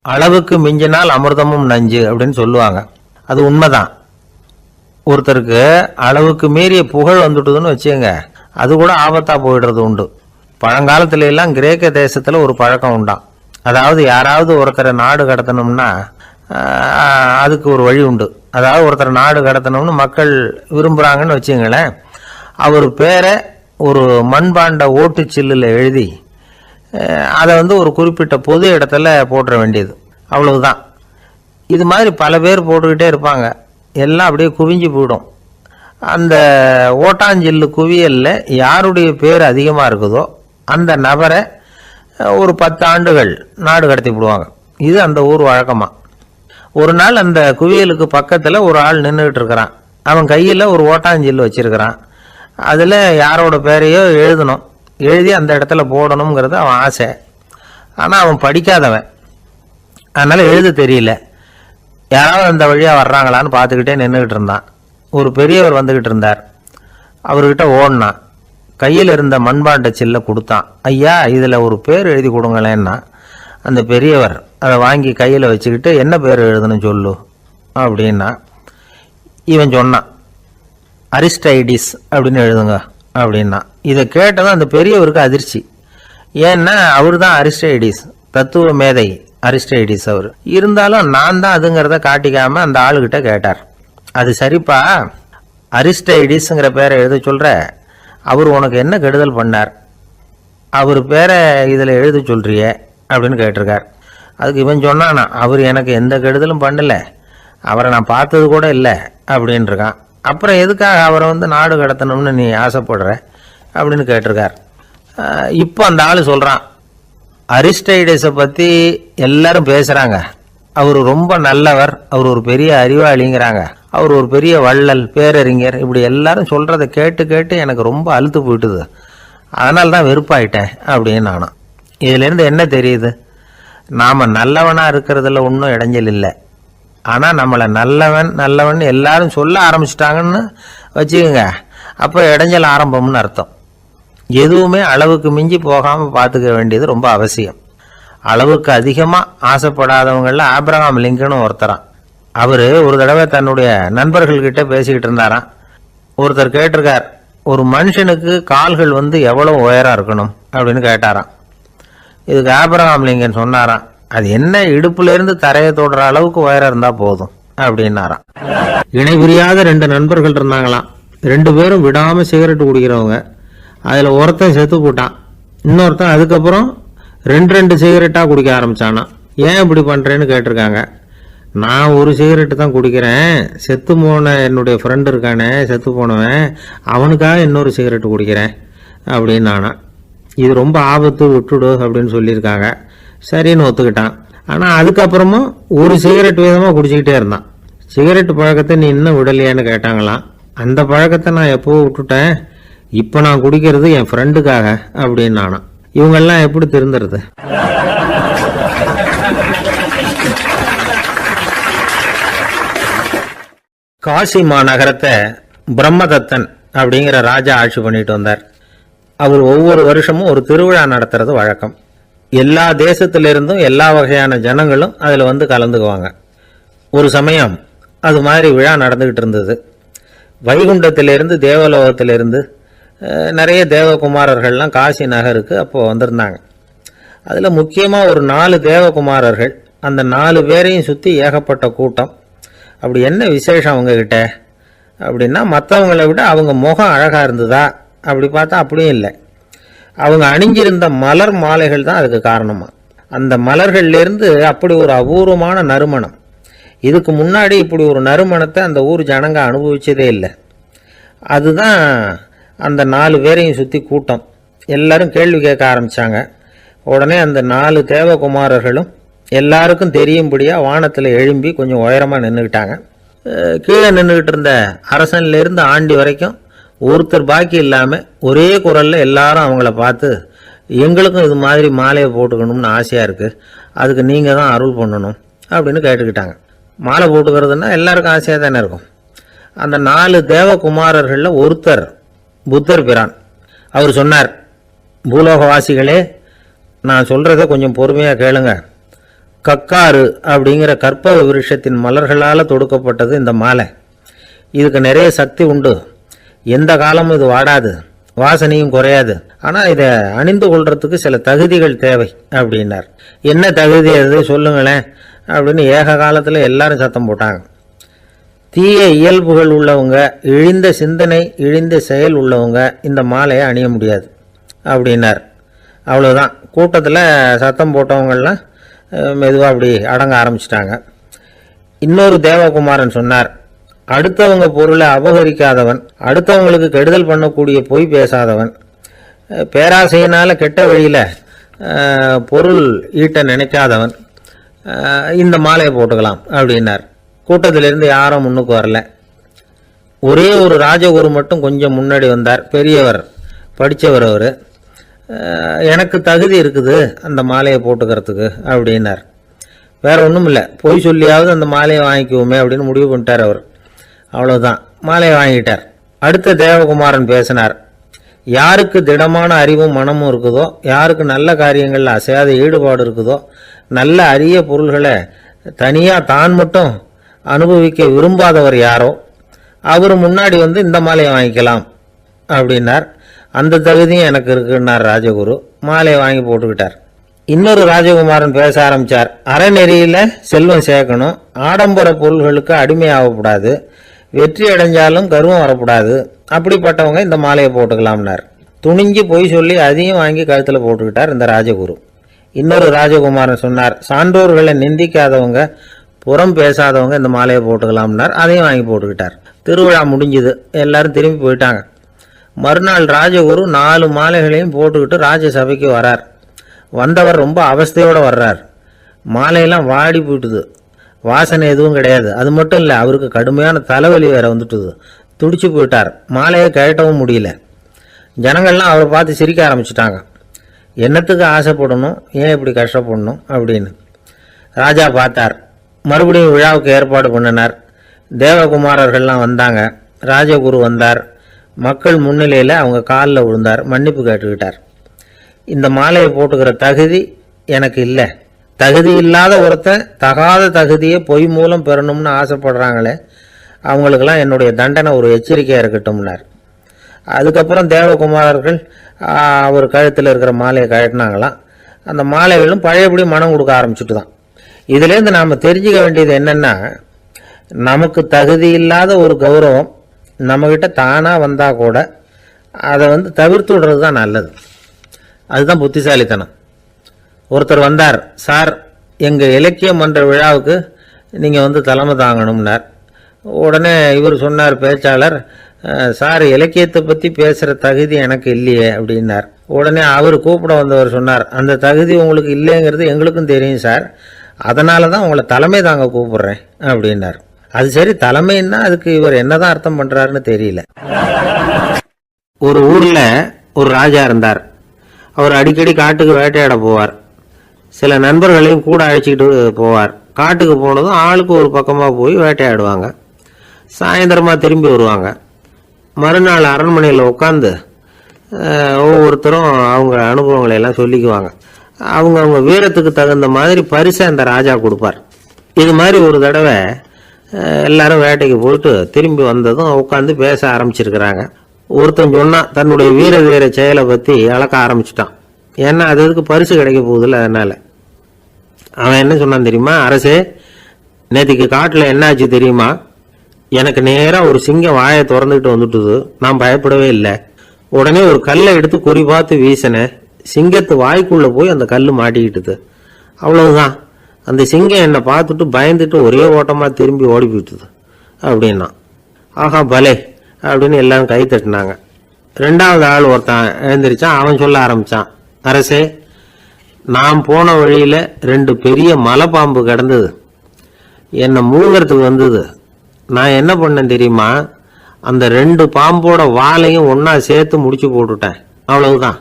அளவுக்கு மிஞ்சினால் அமிர்தமும் நஞ்சு அப்படின்னு சொல்லுவாங்க. அது உண்மைதான். ஒருத்தருக்கு அளவுக்கு மீறிய புகழ் வந்துட்டுதுன்னு வச்சுங்க, அது கூட ஆபத்தா போயிடுறது உண்டு. பழங்காலத்துல எல்லாம் கிரேக்க தேசத்துல ஒரு பழக்கம் உண்டாம். அதாவது யாராவது ஒருத்தரை நாடு கடத்தணும்னா அதுக்கு ஒரு வழி உண்டு. அதாவது ஒருத்தரை நாடு கடத்தணும்னு மக்கள் விரும்புறாங்கன்னு வச்சுங்களேன், அவர் பேரை ஒரு மண்பாண்ட ஓட்டுச்சில்லில் எழுதி அதை ஒரு குறிப்பிட்ட பொது இடத்துல போட்டுற வேண்டியது, அவ்வளவுதான். இது மாதிரி பல பேர் போட்டுக்கிட்டே இருப்பாங்க. எல்லாம் அப்படியே குவிஞ்சு போயிடும். அந்த ஓட்டாஞ்சில்லு குவியலில் யாருடைய பேர் அதிகமாக இருக்குதோ அந்த நபரை ஒரு 10 ஆண்டுகள் நாடு கடத்தி விடுவாங்க. இது அந்த ஊர் வழக்கமாக. ஒரு நாள் அந்த குவியலுக்கு பக்கத்தில் ஒரு ஆள் நின்றுக்கிட்டு இருக்கிறான். அவன் கையில் ஒரு ஓட்டாஞ்சில்லு வச்சிருக்கிறான். அதில் யாரோட பேரையோ எழுதணும், எழுதி அந்த இடத்துல போடணுங்கிறது அவன் ஆசை. ஆனால் அவன் படிக்காதவன், அதனால் எழுத தெரியல. யாராவது அந்த வழியாக வர்றாங்களான்னு பார்த்துக்கிட்டே நின்றுக்கிட்டு இருந்தான். ஒரு பெரியவர் வந்துக்கிட்டு இருந்தார். அவர்கிட்ட ஓடினான். கையில் இருந்த மண்பாண்ட சில்லை கொடுத்தான். ஐயா, இதில் ஒரு பேர் எழுதி கொடுங்களேன்னா அந்த பெரியவர் அதை வாங்கி கையில் வச்சுக்கிட்டு, என்ன பேர் எழுதணும் சொல்லு அப்படின்னா இவன் சொன்னான், அரிஸ்டைடிஸ் அப்படின்னு எழுதுங்க அப்படின்னா. இதை கேட்டதும் அந்த பெரியவருக்கு அதிர்ச்சி. ஏன்னா அவர் தான் அரிஸ்டைடிஸ், தத்துவ மேதை அரிஸ்டைடிஸ் அவர். இருந்தாலும் நான் தான் அதுங்கிறத காட்டிக்காம அந்த ஆளுகிட்ட கேட்டார். அது சரிப்பா, அரிஸ்டைடிஸ்ங்கிற பேரை எழுத சொல்ற, அவர் உனக்கு என்ன கெடுதல் பண்ணார், அவர் பேரை இதில் எழுத சொல்றியே அப்படின்னு கேட்டிருக்கார். அதுக்கு இவன் சொன்னானா, அவர் எனக்கு எந்த கெடுதலும் பண்ணலை, அவரை நான் பார்த்தது கூட இல்லை அப்படின்ட்டுருக்கான். அப்புறம் எதுக்காக அவரை நாடு கடத்தணும்னு நீ ஆசைப்படுற அப்படின்னு கேட்டிருக்கார். இப்போ அந்த ஆள் சொல்கிறான், அரிஸ்டைடஸை பற்றி எல்லாரும் பேசுகிறாங்க, அவர் ரொம்ப நல்லவர், அவர் ஒரு பெரிய அறிவாளிங்கிறாங்க, அவர் ஒரு பெரிய வள்ளல், பேரறிஞர், இப்படி எல்லாரும் சொல்கிறத கேட்டு கேட்டு எனக்கு ரொம்ப அழுத்து போயிட்டுது, அதனால தான் வெறுப்பாயிட்டேன் அப்படின்னு நானும். இதுலேருந்து என்ன தெரியுது, நாம் நல்லவனாக இருக்கிறதுல ஒன்றும் இடைஞ்சல் இல்லை. ஆனால் நம்மளை நல்லவன் நல்லவன் எல்லாரும் சொல்ல ஆரம்பிச்சிட்டாங்கன்னு வச்சுக்கோங்க, அப்போ இடைஞ்சல் ஆரம்பம்னு அர்த்தம். எதுவுமே அளவுக்கு மிஞ்சி போகாமல் பார்த்துக்க வேண்டியது ரொம்ப அவசியம். அளவுக்கு அதிகமாக ஆசைப்படாதவங்களில் ஆப்ரஹாம் லிங்கனும் ஒருத்தரான். அவர் ஒரு தடவை தன்னுடைய நண்பர்கள்கிட்ட பேசிக்கிட்டு இருந்தாராம். ஒருத்தர் கேட்டிருக்கார், ஒரு மனுஷனுக்கு கால்கள் எவ்வளோ உயரம் இருக்கணும் அப்படின்னு கேட்டாராம். இதுக்கு ஆப்ரஹாம் லிங்கன் சொன்னாராம், அது என்ன, இடுப்புலேருந்து தரையை தொடுற அளவுக்கு உயரம் இருந்தால் போதும் அப்படின்னாராம். இணை புரியாத 2 நண்பர்கள் இருந்தாங்களாம். 2 பேரும் விடாமல் சிகரெட்டு குடிக்கிறவங்க. அதில் ஒருத்தன் செத்து போட்டான். இன்னொருத்தன் அதுக்கப்புறம் 2 சிகரெட்டாக குடிக்க ஆரம்பித்தானா. ஏன் இப்படி பண்ணுறேன்னு கேட்டிருக்காங்க. நான் ஒரு சிகரெட்டு தான் குடிக்கிறேன், செத்து போன என்னுடைய ஃப்ரெண்டு இருக்கானே, செத்து போனவன், அவனுக்காக இன்னொரு சிகரெட்டு குடிக்கிறேன் அப்படின்னு நானா. இது ரொம்ப ஆபத்து, விட்டுடு அப்படின்னு சொல்லியிருக்காங்க. சரின்னு ஒத்துக்கிட்டான். ஆனால் அதுக்கப்புறமும் ஒரு சிகரெட் விதமாக குடிச்சிக்கிட்டே இருந்தான். சிகரெட்டு பழக்கத்தை நீ இன்னும் விடலையான்னு கேட்டாங்களாம். அந்த பழக்கத்தை நான் எப்போ விட்டுட்டேன், இப்போ நான் குடிக்கிறது என் ஃப்ரெண்டுக்காக அப்படின்னு நானா. இவங்கெல்லாம் எப்படி திருந்துறது? காசி மாநகரத்தை பிரம்மதத்தன் அப்படிங்கிற ராஜா ஆட்சி பண்ணிட்டு வந்தார். அவர் ஒவ்வொரு வருஷமும் ஒரு திருவிழா நடத்துறது வழக்கம். எல்லா தேசத்திலிருந்தும் எல்லா வகையான ஜனங்களும் அதில் கலந்துக்குவாங்க. ஒரு சமயம் அது மாதிரி விழா நடந்துக்கிட்டு இருந்தது. வைகுண்டத்திலிருந்து தேவலோகத்திலிருந்து நிறைய தேவகுமாரர்கள்லாம் காசி நகருக்கு அப்போது வந்திருந்தாங்க. அதில் முக்கியமாக ஒரு 4 தேவகுமாரர்கள். அந்த 4 பேரையும் சுற்றி ஏகப்பட்ட கூட்டம். அப்படி என்ன விசேஷம் அவங்கக்கிட்ட அப்படின்னா, மற்றவங்களை விட அவங்க முகம் அழகாக இருந்ததா அப்படி பார்த்தா அப்படியும் இல்லை. அவங்க அணிஞ்சிருந்த மலர் மாலைகள் தான் அதுக்கு காரணமாக. அந்த மலர்கள்லேருந்து அப்படி ஒரு அபூர்வமான நறுமணம். இதுக்கு முன்னாடி இப்படி ஒரு நறுமணத்தை அந்த ஊர் ஜனங்க அனுபவிச்சதே இல்லை. அதுதான் அந்த 4 பேரையும் சுற்றி கூட்டம். எல்லாரும் கேள்வி கேட்க ஆரம்பித்தாங்க. உடனே அந்த 4 தேவகுமாரர்களும் எல்லாருக்கும் தெரியும்படியாக வானத்தில் எழும்பி கொஞ்சம் உயரமாக நின்றுக்கிட்டாங்க. கீழே நின்றுக்கிட்டு இருந்த அரசன்லேருந்து ஆண்டி வரைக்கும் ஒருத்தர் பாக்கி இல்லாமல் ஒரே குரலில் எல்லாரும் அவங்கள பார்த்து, எங்களுக்கும் இது மாதிரி மாலையை போட்டுக்கணும்னு ஆசையாக இருக்குது, அதுக்கு நீங்கள் தான் அருள் பண்ணணும் அப்படின்னு கேட்டுக்கிட்டாங்க. மாலை போட்டுக்கிறதுனா எல்லாருக்கும் ஆசையாக தானே இருக்கும். அந்த 4 தேவகுமாரர்களில் ஒருத்தர் புத்தர் பிரான். அவர் சொன்னார், பூலோகவாசிகளே, நான் சொல்கிறத கொஞ்சம் பொறுமையாக கேளுங்க. கக்காரு அப்படிங்கிற கற்பக விருஷத்தின் மலர்களால் தொடுக்கப்பட்டது இந்த மாலை. இதுக்கு நிறைய சக்தி உண்டு. எந்த காலமும் இது வாடாது, வாசனையும் குறையாது. ஆனால் இதை அணிந்து கொள்றதுக்கு சில தகுதிகள் தேவை அப்படின்னார். என்ன தகுதி அது சொல்லுங்களேன் அப்படின்னு ஏக காலத்தில் எல்லாரும் சத்தம் போட்டாங்க. தீய இயல்புகள் உள்ளவங்க, இழிந்த சிந்தனை, இழிந்த செயல் உள்ளவங்க இந்த மாலையை அணிய முடியாது அப்படின்னார். அவ்வளோதான். கூட்டத்தில் சத்தம் போட்டவங்கள்லாம் மெதுவாக அப்படி அடங்க ஆரம்பிச்சிட்டாங்க. இன்னொரு தேவகுமாரன் சொன்னார், அடுத்தவங்க பொருளை அபகரிக்காதவன், அடுத்தவங்களுக்கு கெடுதல் பண்ணக்கூடிய பொய் பேசாதவன், பேராசையினால் கெட்ட வழியில் பொருள் ஈட்ட நினைக்காதவன் இந்த மாலையை போட்டுக்கலாம் அப்படின்னார். கூட்டத்திலிருந்து யாரும் முன்னுக்கு வரல. ஒரே ஒரு ராஜகுரு மட்டும் கொஞ்சம் முன்னாடி வந்தார். பெரியவர், படித்தவர் அவர். எனக்கு தகுதி இருக்குது அந்த மாலையை போட்டுக்கிறதுக்கு அப்படின்னார். வேற ஒன்றும் இல்லை, பொய் சொல்லியாவது அந்த மாலையை வாங்கிக்குவோமே அப்படின்னு முடிவு பண்ணிட்டார் அவர். அவ்வளோதான், மாலையை வாங்கிட்டார். அடுத்த தேவகுமாரன் பேசினார். யாருக்கு திடமான அறிவும் மனமும் இருக்குதோ, யாருக்கு நல்ல காரியங்களில் அசையாத ஈடுபாடு இருக்குதோ, நல்ல அரிய பொருள்களை தனியாக தான் மட்டும் அனுபவிக்க விரும்பாதவர் யாரோ அவர் முன்னாடி வந்து இந்த மாலையை வாங்கிக்கலாம் அப்படின்னார். அந்த தகுதியும் எனக்கு இருக்குன்னார் ராஜகுரு. மாலையை வாங்கி போட்டுக்கிட்டார். இன்னொரு ராஜகுமாரன் பேச ஆரம்பித்தார். அறநெறியில் செல்வம் சேர்க்கணும், ஆடம்பர பொருள்களுக்கு அடிமையாகக்கூடாது, வெற்றி அடைஞ்சாலும் கர்வம் வரக்கூடாது, அப்படிப்பட்டவங்க இந்த மாலையை போட்டுக்கலாம்னார். துணிஞ்சு பொய் சொல்லி அதையும் வாங்கி கழுத்தில் போட்டுக்கிட்டார் இந்த ராஜகுரு. இன்னொரு ராஜகுமாரன் சொன்னார், சான்றோர்களை நிந்திக்காதவங்க, புறம் பேசாதவங்க இந்த மாலையை போட்டுக்கலாம்னார். அதையும் வாங்கி போட்டுக்கிட்டார். திருவிழா முடிஞ்சுது, எல்லாரும் திரும்பி போயிட்டாங்க. மறுநாள் ராஜகுரு 4 மாலைகளையும் போட்டுக்கிட்டு ராஜசபைக்கு வரார். வந்தவர் ரொம்ப அவஸ்தையோடு வர்றார். மாலையெல்லாம் வாடி போயிட்டுது, வாசனை எதுவும் கிடையாது. அது மட்டும் இல்லை, அவருக்கு கடுமையான தலைவலி வேற வந்துட்டுது. துடிச்சு போயிட்டார். மாலையை கழட்டவும் முடியல. ஜனங்கள்லாம் அவரை பார்த்து சிரிக்க ஆரம்பிச்சிட்டாங்க. என்னத்துக்கு ஆசைப்படணும், ஏன் இப்படி கஷ்டப்படணும் அப்படின்னு. ராஜா பார்த்தார். மறுபடியும் விழாவுக்கு ஏற்பாடு பண்ணினார். தேவகுமாரர்கள்லாம் வந்தாங்க. ராஜகுரு வந்தார். மக்கள் முன்னிலையில் அவங்க காலில் விழுந்தார், மன்னிப்பு கேட்டுக்கிட்டார். இந்த மாலையை போட்டுக்கிற தகுதி எனக்கு இல்லை. தகுதி இல்லாத ஒருத்தன் தகாத தகுதியை பொய் மூலம் பெறணும்னு ஆசைப்படுறாங்களே, அவங்களுக்கெல்லாம் என்னுடைய தண்டனை ஒரு எச்சரிக்கையாக இருக்கட்டும்னார். அதுக்கப்புறம் தேவகுமாரர்கள் அவர் கழுத்தில் இருக்கிற மாலையை கழட்டினாங்களாம். அந்த மாலைகளும் பழையபடி மனம் கொடுக்க ஆரம்பிச்சுட்டு தான். இதுலேருந்து நாம் தெரிஞ்சுக்க வேண்டியது என்னென்னா, நமக்கு தகுதி இல்லாத ஒரு கௌரவம் நம்மக்கிட்ட தானாக வந்தால் கூட அதை தவிர்த்து விடுறது தான் நல்லது. அதுதான் புத்திசாலித்தனம். ஒருத்தர் வந்தார். சார், எங்கள் இலக்கிய மன்ற விழாவுக்கு நீங்கள் தலைமை தாங்கணும்னார். உடனே இவர் சொன்னார், பேச்சாளர், சார், இலக்கியத்தை பற்றி பேசுகிற தகுதி எனக்கு இல்லையே அப்படின்னார். உடனே அவர் கூப்பிட வந்தவர் சொன்னார், அந்த தகுதி உங்களுக்கு இல்லைங்கிறது எங்களுக்கும் தெரியும் சார், அதனால தான் உங்களை தலைமை தாங்க கூப்பிடுறேன் அப்படின்னார். அது சரி, தலைமைன்னா அதுக்கு இவர் என்னதான் அர்த்தம் பண்ணுறாருன்னு தெரியல. ஒரு ஊரில் ஒரு ராஜா இருந்தார். அவர் அடிக்கடி காட்டுக்கு வேட்டையாட போவார். சில நண்பர்களையும் கூட அழைச்சிக்கிட்டு போவார். காட்டுக்கு போனதும் ஆளுக்கு ஒரு பக்கமாக போய் வேட்டையாடுவாங்க. சாயந்தரமாக திரும்பி வருவாங்க. மறுநாள் அரண்மனையில் உட்காந்து ஒவ்வொருத்தரும் அவங்க அனுபவங்களை எல்லாம் சொல்லிக்குவாங்க. அவங்க வீரத்துக்கு தகுந்த மாதிரி பரிசை அந்த ராஜா கொடுப்பார். இது மாதிரி ஒரு தடவை எல்லாரும் வேட்டைக்கு போயிட்டு திரும்பி வந்ததும் உட்காந்து பேச ஆரம்பிச்சிருக்கிறாங்க. ஒருத்தன் சொன்னான், தன்னுடைய வீர செயலை பற்றி அளக்க ஆரம்பிச்சிட்டான். ஏன்னா அது அதுக்கு பரிசு கிடைக்க போகுதில்ல, அதனால. அவன் என்ன சொன்னான் தெரியுமா? அரசே, நேற்றுக்கு காட்டில் என்னாச்சு தெரியுமா? எனக்கு நேராக ஒரு சிங்கம் வாயை திறந்துக்கிட்டு வந்துட்டுது. நான் பயப்படவே இல்லை. உடனே ஒரு கல்லை எடுத்து குறி பார்த்து வீசினேன். சிங்கத்து வாய்க்குள்ளே போய் அந்த கல் மாட்டிக்கிட்டுது. அவ்வளவுதான். அந்த சிங்கம் என்னை பார்த்துட்டு பயந்துட்டு ஒரே ஓட்டமாக திரும்பி ஓடி போயிட்டுது அப்படின்னா. ஆஹா பலே அப்படின்னு எல்லாரும் கை தட்டினாங்க. 2வது ஆள் ஒருத்தன் எழுந்திரிச்சான். அவன் சொல்ல ஆரம்பித்தான், அரசே, நான் போன வழியில் 2 பெரிய மலைப்பாம்பு கிடந்தது. என்னை முழுங்கிறதுக்கு வந்தது. நான் என்ன பண்ணேன் தெரியுமா? அந்த 2 பாம்போட வாலையும் ஒன்றா சேர்த்து முடிச்சு போட்டுட்டேன். அவ்வளவுதான்.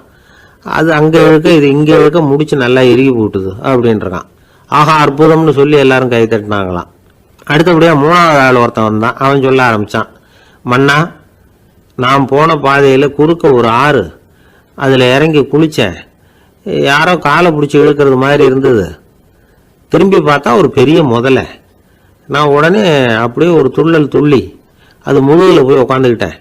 அது அங்கே இழுக்க, இது இங்கே இழுக்க, முடிச்சு நல்லா இறுகி போட்டுது அப்படின்றான். ஆஹா, அற்புதம்னு சொல்லி எல்லாரும் கை தட்டினாங்களாம். அடுத்தபடியாக 3வது ஆள் ஒருத்தன் வந்தான். அவன் சொல்ல ஆரம்பித்தான், மன்னா, நான் போன பாதையில் குறுக்க ஒரு ஆறு, அதில் இறங்கி குளித்தேன். யாரோ காலை பிடிச்சி இழுக்கிறது மாதிரி இருந்தது. திரும்பி பார்த்தா ஒரு பெரிய முதலை. நான் உடனே அப்படியே ஒரு துள்ளல் துள்ளி அது முதுகில் போய் உக்காந்துக்கிட்டேன்.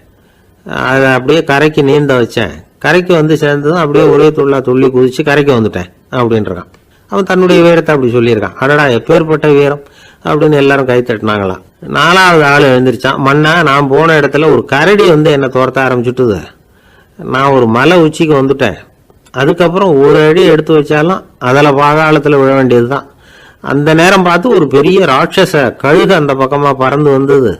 அதை அப்படியே கரைக்கு நீந்த வச்சேன். கரைக்கு வந்து சேர்ந்ததும் அப்படியே ஒரே துள்ளி குதிச்சு கரைக்கு வந்துட்டேன் அப்படின்றான். அவன் தன்னுடைய வீரத்தை அப்படி சொல்லியிருக்கான். அடடா எப்பேற்பட்ட வீரம் அப்படின்னு எல்லாரும் கை தட்டினாங்களாம். 4வது ஆள் எழுந்திரிச்சான். மண்ணா, நான் போன இடத்துல ஒரு கரடி வந்து என்னை துரத்த ஆரம்பிச்சுட்டுது. நான் ஒரு மலை உச்சிக்கு வந்துட்டேன். அதுக்கப்புறம் ஒரு அடி எடுத்து வச்சாலும் அதில் பாதாளத்தில் விழ வேண்டியது தான். அந்த நேரம் பார்த்து ஒரு பெரிய ராட்சச கழுகு அந்த பக்கமாக பறந்து வந்தது.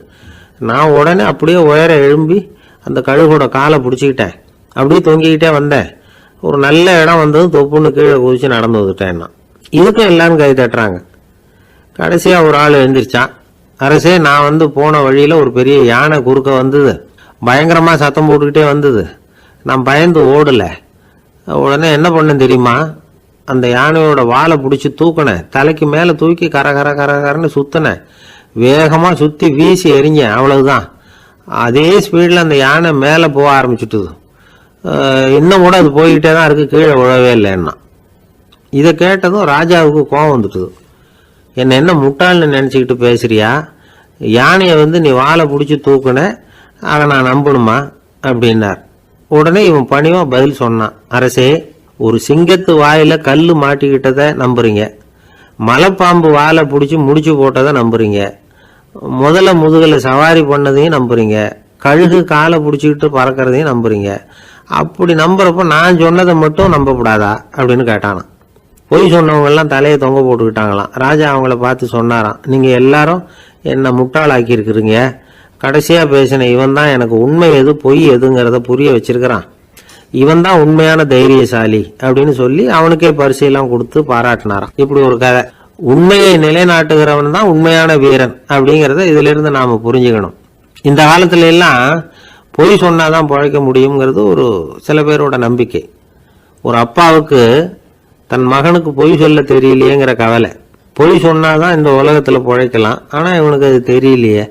நான் உடனே அப்படியே உயர எழும்பி அந்த கழுகோட காலை பிடிச்சிக்கிட்டேன். அப்படியே தொங்கிக்கிட்டே வந்தேன். ஒரு நல்ல இடம் வந்ததும் தொப்புன்னு கீழே குதிச்சு நடந்து வந்துட்டேன். நான் இதுக்கும் எல்லாரும் கை தட்டுறாங்க. கடைசியாக ஒரு ஆள் எழுந்திரிச்சான். அரசே, நான் வந்து போன வழியில் ஒரு பெரிய யானை குறுக்க வந்தது. பயங்கரமாக சத்தம் போட்டுக்கிட்டே வந்தது. நான் பயந்து ஓடலை. உடனே என்ன பண்ணேன் தெரியுமா? அந்த யானையோட வாலை பிடிச்சி தூக்கினேன். தலைக்கு மேலே தூக்கி கரன்னு சுற்றினேன். வேகமாக சுற்றி வீசி எறிஞ்சேன். அவ்வளவுதான். அதே ஸ்பீடில் அந்த யானை மேலே போக ஆரம்பிச்சுட்டுது. இன்னும் கூட அது போய்கிட்டே தான் இருக்குது, கீழே விழவே இல்லைன்னா. இதை கேட்டதும் ராஜாவுக்கு கோபம் வந்துட்டுது. என்ன முட்டாள்னு நினச்சிக்கிட்டு பேசுறியா? யானையை வந்து நீ வாழை பிடிச்சி தூக்குன, அதை நான் நம்பணுமா அப்படின்னார். உடனே இவன் பணிவாக பதில் சொன்னான். அரசே, ஒரு சிங்கத்து வாயில கல் மாட்டிக்கிட்டதை நம்புறீங்க, மலைப்பாம்பு வாழை பிடிச்சி முடிச்சு போட்டதை நம்புறீங்க, முதல்ல முதுகலை சவாரி பண்ணதையும் நம்புறீங்க, கழுகு காலை பிடிச்சிக்கிட்டு பறக்கிறதையும் நம்புறீங்க. அப்படி நம்புறப்ப நான் சொன்னதை மட்டும் நம்பக்கூடாதா அப்படின்னு கேட்டானான். பொய் சொன்னவங்க எல்லாம் தலையை தொங்க போட்டுக்கிட்டாங்களாம். ராஜா அவங்கள பார்த்து சொன்னாராம், நீங்க எல்லாரும் என்னை முட்டாளாக்கி இருக்கிறீங்க. கடைசியா பேசின இவன் தான் எனக்கு உண்மை எது பொய் எதுங்கிறத புரிய வச்சிருக்கிறான். இவன் தான் உண்மையான தைரியசாலி அப்படின்னு சொல்லி அவனுக்கே பரிசையெல்லாம் கொடுத்து பாராட்டினாராம். இப்படி ஒரு கதை. உண்மையை நிலைநாட்டுகிறவன் தான் உண்மையான வீரன் அப்படிங்கிறத இதுல இருந்து நாம புரிஞ்சுக்கணும். இந்த காலத்துல எல்லாம் பொய் சொன்னாதான் பிழைக்க முடியுங்கிறது ஒரு சில பேரோட நம்பிக்கை. ஒரு அப்பாவுக்கு தன் மகனுக்கு பொய் சொல்ல தெரியலையேங்கிற கவலை. பொய் சொன்னாதான் இந்த உலகத்துல பிழைக்கலாம், ஆனா இவனுக்கு அது தெரியலையே,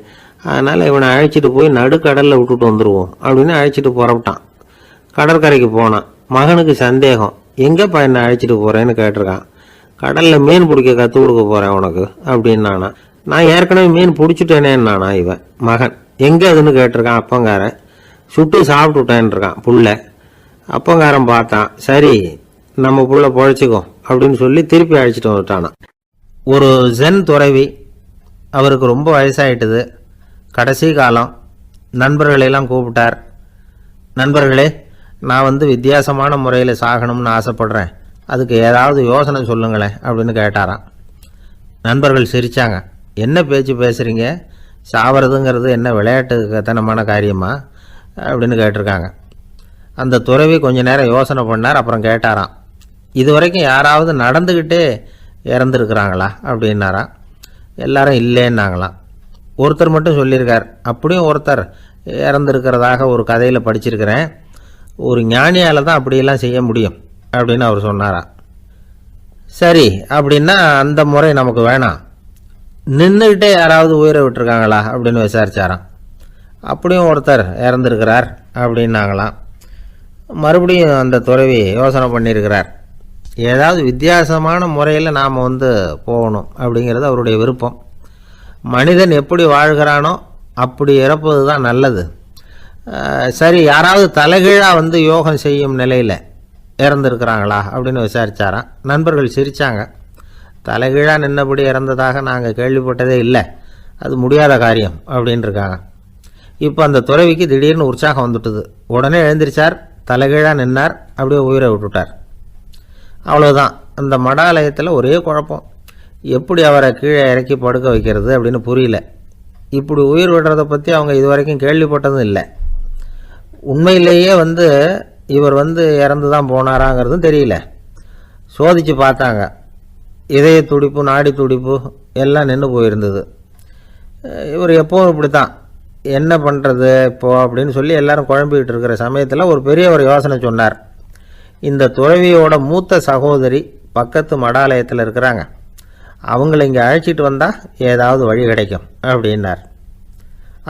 அதனால இவனை அழைச்சிட்டு போய் நடுக்கடல்ல விட்டுட்டு வந்துருவோம் அப்படின்னு அழைச்சிட்டு புறப்பட்டான். கடற்கரைக்கு போனான். மகனுக்கு சந்தேகம், எங்கப்பா என்ன அழைச்சிட்டு போறேன்னு கேட்டிருக்கான். கடல்ல மீன் பிடிக்க கத்து கொடுக்க போறேன் உனக்கு அப்படின்னானா. நான் ஏற்கனவே மீன் பிடிச்சிட்டேனேன்னானா இவன் மகன். எங்க அதுன்னு கேட்டிருக்கான். அப்பங்காரன். சுட்டு சாப்பிட்டுட்டேன் இருக்கான் புள்ள. அப்பங்காரன் பார்த்தான், சரி நம்ம புள்ள பொழைச்சிக்கோ அப்படின்னு சொல்லி திருப்பி அழைச்சிட்டு வந்துட்டானா. ஒரு ஜென் துறவி, அவருக்கு ரொம்ப வயசாயிட்டுது, கடைசி காலம். நண்பர்களெல்லாம் கூப்பிட்டார். நண்பர்களே, நான் வந்து வித்தியாசமான முறையில் சாகணும்னு ஆசைப்படுறேன், அதுக்கு ஏதாவது யோசனை சொல்லுங்களேன் அப்படின்னு கேட்டாராம். நண்பர்கள் சிரிச்சாங்க. என்ன பேச்சு பேசுறீங்க? சாவறதுங்கிறது என்ன விளையாட்டுத்தனமான காரியமா அப்படின்னு கேட்டிருக்காங்க. அந்த துறவி கொஞ்ச நேரம் யோசனை பண்ணார். அப்புறம் கேட்டாராம், இது வரைக்கும் யாராவது நடந்துக்கிட்டே இறந்துருக்குறாங்களா அப்படின்னாராம். எல்லாரும் இல்லைன்னாங்களாம். ஒருத்தர் மட்டும் சொல்லியிருக்கார், அப்படியும் ஒருத்தர் இறந்துருக்கிறதாக ஒரு கதையில் படிச்சிருக்கிறேன், ஒரு ஞானியால் தான் அப்படியெல்லாம் செய்ய முடியும் அப்படின்னு அவர் சொன்னாராம். சரி, அப்படின்னா அந்த முறை நமக்கு வேணாம், நின்றுக்கிட்டே யாராவது உயிரை விட்டுருக்காங்களா அப்படின்னு விசாரிச்சாராம். அப்படியும் ஒருத்தர் இறந்துருக்கிறார் அப்படின்னாங்களாம். மறுபடியும் அந்த துறவி யோசனை பண்ணியிருக்கிறார், ஏதாவது வித்தியாசமான முறையில் நாம் வந்து போகணும் அப்படிங்கிறது அவருடைய விருப்பம். மனிதன் எப்படி வாழ்கிறானோ அப்படி இறப்பது தான் நல்லது. சரி, யாராவது தலைகீழாக வந்து யோகம் செய்யும் நிலையில் இறந்துருக்கிறாங்களா அப்படின்னு விசாரித்தாராம். நண்பர்கள் சிரித்தாங்க. தலைகீழாக நின்னபடி இறந்ததாக நாங்கள் கேள்விப்பட்டதே இல்லை, அது முடியாத காரியம் அப்படின்னு இருக்காங்க. இப்போ அந்த துறவிக்கு திடீர்னு உற்சாகம் வந்துட்டுது. உடனே எழுந்திரிச்சார், தலைகீழாக நின்னார், அப்படியே உயிரை விட்டுட்டார். அவ்வளோதான். அந்த மடாலயத்தில் ஒரே குழப்பம், எப்படி அவரை கீழே இறக்கி படுக்க வைக்கிறது அப்படின்னு புரியல. இப்படி உயிர் விடுறதை பற்றி அவங்க இது வரைக்கும் கேள்விப்பட்டதும் இல்லை. உண்மையிலேயே வந்து இவர் வந்து இறந்து தான் போனாராங்கிறதும் தெரியல. சோதித்து பார்த்தாங்க, இதய துடிப்பு நாடி துடிப்பு எல்லாம் நின்று போயிருந்தது. இவர் எப்போவும் இப்படி தான், என்ன பண்ணுறது இப்போது அப்படின்னு சொல்லி எல்லாரும் குழம்பிக்கிட்டு இருக்கிற சமயத்தில் ஒரு பெரியவர் யோசனை சொன்னார். இந்த துறவியோட மூத்த சகோதரி பக்கத்து மடாலயத்தில் இருக்கிறாங்க, அவங்கள இங்கே அழைச்சிட்டு வந்தால் ஏதாவது வழி கிடைக்கும் அப்படின்னார்.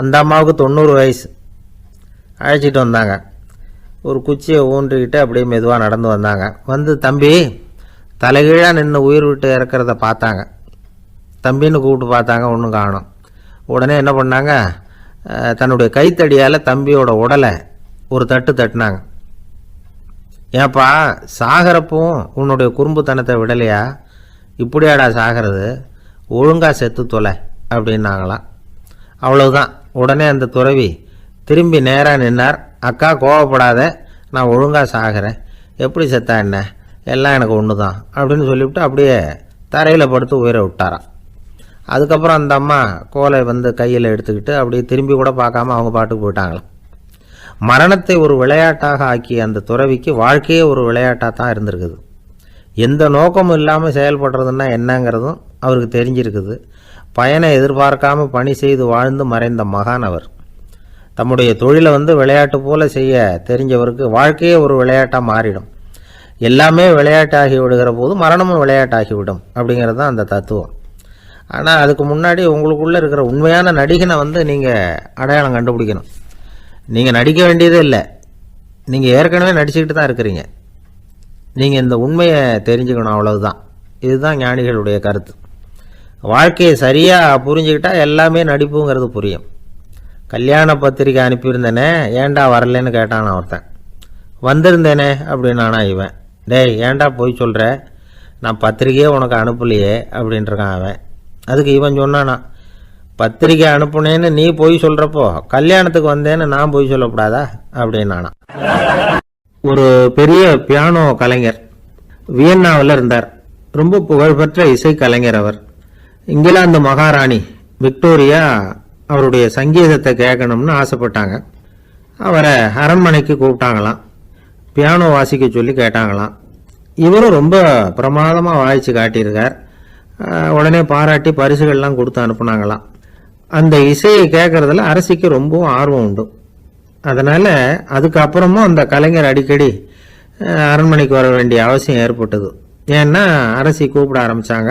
அந்த அம்மாவுக்கு 90 வயசு. அழைச்சிட்டு வந்தாங்க. ஒரு குச்சியை ஊன்றிக்கிட்டு அப்படியே மெதுவாக நடந்து வந்தாங்க. வந்து, தம்பி, தலைகீழாக நின்று உயிர் விட்டு இறக்கிறத பார்த்தாங்க. தம்பின்னு கூப்பிட்டு பார்த்தாங்க, ஒன்றும் காணோம். உடனே என்ன பண்ணாங்க, தன்னுடைய கைத்தடியால் தம்பியோட உடலை ஒரு தட்டு தட்டினாங்க. ஏப்பா, சாகிறப்பவும் உன்னுடைய குறும்புத்தனத்தை விடலையா? இப்படியாடா சாகிறது? ஒழுங்காக செத்து தொலை அப்படின்னாங்களாம். அவ்வளவுதான். உடனே அந்த துறவி திரும்பி நேராக நின்னார். அக்கா, கோவப்படாத, நான் ஒழுங்காக சாகிறேன், எப்படி செத்தா என்ன, எல்லாம் எனக்கு ஒன்று தான் அப்படின்னு சொல்லிவிட்டு அப்படியே தரையில் படுத்து உயிரை விட்டாராம். அதுக்கப்புறம் அந்த அம்மா கோலை வந்து கையில் எடுத்துக்கிட்டு அப்படியே திரும்பி கூட பார்க்காம அவங்க பாட்டுக்கு போயிட்டாங்களாம். மரணத்தை ஒரு விளையாட்டாக ஆக்கிய அந்த துறவிக்கு வாழ்க்கையே ஒரு விளையாட்டாக தான் இருந்திருக்குது. எந்த நோக்கமும் இல்லாமல் செயல்படுறதுன்னா என்னங்கிறதும் அவருக்கு தெரிஞ்சிருக்குது. பயனை எதிர்பார்க்காம பணி செய்து வாழ்ந்து மறைந்த மகான் அவர். தம்முடைய தொழிலை வந்து விளையாட்டு போல செய்ய தெரிஞ்சவருக்கு வாழ்க்கையே ஒரு விளையாட்டாக மாறிடும். எல்லாமே விளையாட்டாகி விடுகிற போது மரணமும் விளையாட்டாகிவிடும் அப்படிங்கிறது தான் அந்த தத்துவம். ஆனால் அதுக்கு முன்னாடி உங்களுக்குள்ளே இருக்கிற உண்மையான நடிகனை வந்து நீங்கள் அடையாளம் கண்டுபிடிக்கணும். நீங்கள் நடிக்க வேண்டியதே இல்லை, நீங்கள் ஏற்கனவே நடிச்சுக்கிட்டு தான் இருக்கிறீங்க. நீங்கள் இந்த உண்மையை தெரிஞ்சுக்கணும், அவ்வளவுதான். இதுதான் ஞானிகளுடைய கருத்து. வாழ்க்கையை சரியாக புரிஞ்சுக்கிட்டால் எல்லாமே நடிப்புங்கிறது புரியும். கல்யாண பத்திரிக்கை அனுப்பியிருந்தேனே, ஏன்டா வரலன்னு கேட்டான் ஒருத்தன். வந்திருந்தேனே அப்படின்னானா இவன். டேய், ஏன்டா போய் சொல்கிற, நான் பத்திரிக்கையே உனக்கு அனுப்பலையே அப்படின்ட்டுருக்கான் அவன். அதுக்கு இவன் சொன்னானா, பத்திரிக்கை அனுப்புனேன்னு நீ போய் சொல்கிறப்போ கல்யாணத்துக்கு வந்தேன்னு நான் போய் சொல்லக்கூடாதா அப்படின்னானா. ஒரு பெரிய பியானோ கலைஞர் வியன்னாவில் இருந்தார். ரொம்ப புகழ்பெற்ற இசை கலைஞர் அவர். இங்கிலாந்து மகாராணி விக்டோரியா அவருடைய சங்கீதத்தை கேட்கணும்னு ஆசைப்பட்டாங்க. அவரை அரண்மனைக்கு கூப்பிட்டாங்களாம். பியானோ வாசிக்க சொல்லி கேட்டாங்களாம். இவரும் ரொம்ப பிரமாதமாக வாய்ச்சி காட்டியிருக்கார். உடனே பாராட்டி பரிசுகள்லாம் கொடுத்து அனுப்புனாங்களாம். அந்த இசையை கேட்கறதுல அரசிக்கு ரொம்பவும் ஆர்வம் உண்டு. அதனால் அதுக்கப்புறமும் அந்த கலைஞர் அடிக்கடி அரண்மனைக்கு வர வேண்டிய அவசியம் ஏற்பட்டது. ஏன்னா அரசி கூப்பிட ஆரம்பித்தாங்க.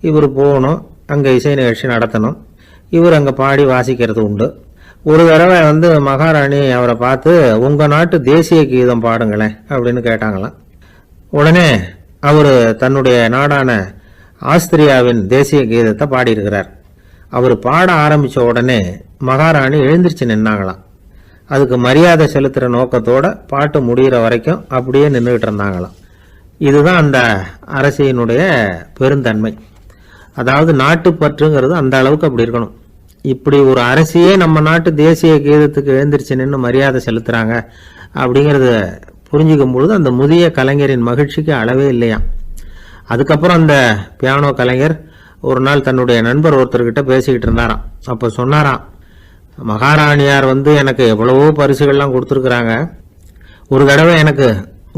இவர் போகணும், அங்கே இசை நிகழ்ச்சி நடத்தணும். இவர் அங்கே பாடி வாசிக்கிறது உண்டு. ஒரு தடவை வந்து மகாராணி அவரை பார்த்து, உங்கள் நாட்டு தேசிய கீதம் பாடுங்களேன் அப்படின்னு கேட்டாங்களாம். உடனே அவர் தன்னுடைய நாடான ஆஸ்திரியாவின் தேசிய கீதத்தை பாடியிருக்கிறார். அவர் பாட ஆரம்பித்த உடனே மகாராணி எழுந்திரிச்சு நின்னாங்களாம். அதுக்கு மரியாதை செலுத்துகிற நோக்கத்தோட பாட்டு முடிகிற வரைக்கும் அப்படியே நின்றுக்கிட்டு இருந்தாங்களாம். இதுதான் அந்த அரசியினுடைய பெருந்தன்மை. அதாவது நாட்டுப்பற்றுங்கிறது அந்த அளவுக்கு அப்படி இருக்கணும். இப்படி ஒரு அரசியே நம்ம நாட்டு தேசிய கீதத்துக்கு எழுந்திரிச்சு நின்று மரியாதை செலுத்துகிறாங்க அப்படிங்கிறத புரிஞ்சுக்கும் பொழுது அந்த முதிய கலைஞரின் மகிழ்ச்சிக்கு அளவே இல்லையாம். அதுக்கப்புறம் அந்த பியானோ கலைஞர் ஒரு நாள் தன்னுடைய நண்பர் ஒருத்தர்கிட்ட பேசிக்கிட்டு இருந்தாராம். அப்போ சொன்னாராம், மகாராணியார் வந்து எனக்கு எவ்வளவோ பரிசுகள்லாம் கொடுத்துருக்குறாங்க. ஒரு தடவை எனக்கு